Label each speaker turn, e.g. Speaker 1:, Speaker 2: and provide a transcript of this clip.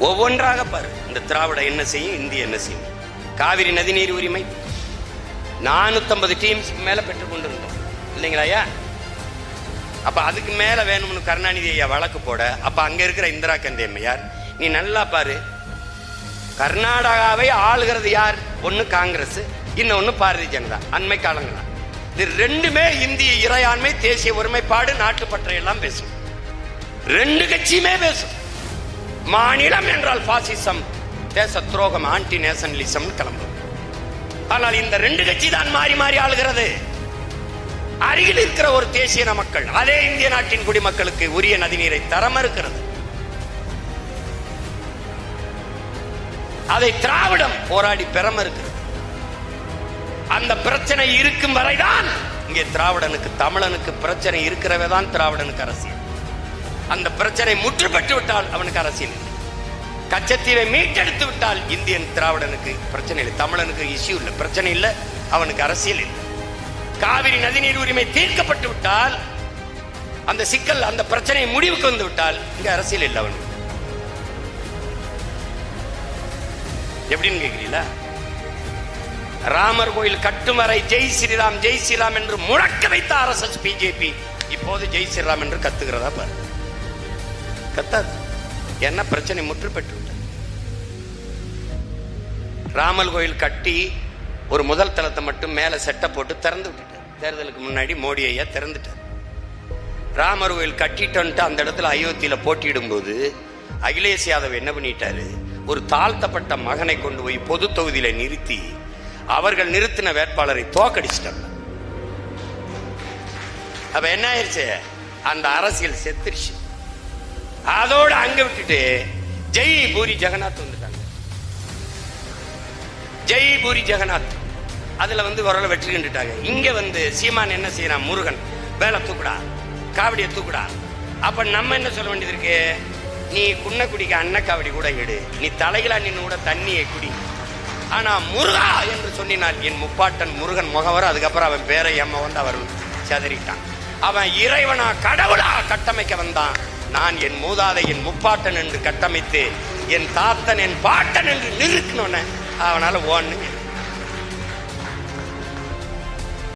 Speaker 1: ஒவ்வொன்றாக பாரு. இந்த திராவிட என்ன செய்யும், இந்திய என்ன செய்யும். காவிரி நதிநீர் உரிமை 450 டீம்ஸ் மேல பெற்றுக் கொண்டிருந்தோம் இல்லைங்களா ஐயா? அப்ப அதுக்கு மேல வேணும்னு கருணாநிதி ஐயா வழக்கு போட, அப்ப அங்க இருக்கிற இந்திரா காந்தி அம்மையார், நீ நல்லா பாரு, கர்நாடகாவை ஆளுகிறது யார்? ஒன்னு காங்கிரஸ், இன்னொன்னு பாரதிய ஜனதா. அண்மை காலங்களா இது ரெண்டுமே இந்திய இறையாண்மை, தேசிய ஒருமைப்பாடு, நாட்டுப்பற்றை எல்லாம் பேசும். ரெண்டு கட்சியுமே பேசும். மாநிலம் என்றால் பாசிசம், தேச துரோகம், ஆன்டி நேஷனலிசம் கிளம்பும். ஆனால் இந்த ரெண்டு கட்சி தான் மாறி மாறி ஆளுகிறது. அருகில் இருக்கிற ஒரு தேசிய மக்கள் அதே இந்திய நாட்டின் குடிமக்களுக்கு உரிய நதிநீரை தர மறுக்கிறது. அதை திராவிடம் போராடி பெற மறுக்கிறது. அந்த பிரச்சனை இருக்கும் வரைதான் இங்கே திராவிடனுக்கு, தமிழனுக்கு பிரச்சனை இருக்கிறவதான் திராவிடனுக்கு அரசியல். அந்த பிரச்சனை முற்று பெற்று விட்டால் அவனுக்கு அரசியல் இல்லை. கச்சத்தீவை மீட்டெடுத்து விட்டால் இந்தியன் திராவிடனுக்கு பிரச்சனை இல்லை, தமிழனுக்கு இஷ்யூ இல்லை, பிரச்சனை இல்லை, அவனுக்கு அரசியல் இல்லை. காவிரி நதிநீர் உரிமை தீர்க்கப்பட்டு விட்டால், அந்த சிக்கல், அந்த பிரச்சனை முடிவுக்கு வந்து விட்டால் இங்க அரசியல் இல்லை அவனுக்கு. எப்படின்னு கேட்கிறீங்களா? ராமர் கோயில் கட்டும் வரை ஜெய் ஸ்ரீராம் ஜெய் ஸ்ரீராம் என்று முழக்க வைத்த RSS பிஜேபி இப்போது ஜெய் ஸ்ரீராம் என்று கத்துகிறதா பாரு? கத்தாது. என்ன பிரச்சனை முற்று பெற்று விட்டது. ராமர் கோயில் கட்டி ஒரு முதல் தளத்தை மட்டும் மேல செட்டை போட்டு திறந்து விட்டுட்டார். தேர்தலுக்கு முன்னாடி மோடி ஐயா திறந்துட்டார். ராமர் கோயில் கட்டிட்டு அந்த இடத்துல அயோத்தியில போட்டியிடும் போது அகிலேஷ் யாதவ் என்ன பண்ணிட்டாரு, ஒரு தாழ்த்தப்பட்ட மகனை கொண்டு போய் பொது தொகுதியில நிறுத்தி அவர்கள் நிறுத்தின வேட்பாளரை தோக்கடிச்சிட்டாங்க. அப்ப என்ன ஆயிடுச்சு, அந்த அரசியல் செத்துருச்சு. அதோட அங்க விட்டுட்டு ஜெய் பூரி ஜெகநாத் வந்துட்டாங்க. ஜெய் பூரி ஜெகநாத் அதுல ஓரளவு வெற்றி கண்டுட்டாங்க. இங்க சீமான் என்ன செய்யறான், முருகன் வேலை தூக்குடா, காவடியை தூக்குடா. அப்ப நம்ம என்ன சொல்ல வேண்டியது இருக்கு, நீ குன்னக்குடிக்கு அன்ன காவடி கூட எடு, நீ தலையில நின்று கூட தண்ணியை குடி. ஆனா முருகா என்று சொன்னினால் என் முப்பாட்டன் முருகன் முகவர், அதுக்கப்புறம் அவன் பேரை எம்ம அவர் சதறிட்டான். அவன் இறைவனா கடவுளா கட்டமைக்க வந்தான். நான் என் மூதாதை என் முப்பாட்டன் என்று கட்டமைத்து என் தாத்தன் என் பாட்டன் என்று நிறுத்தினோன்னு அவனால ஓன்னு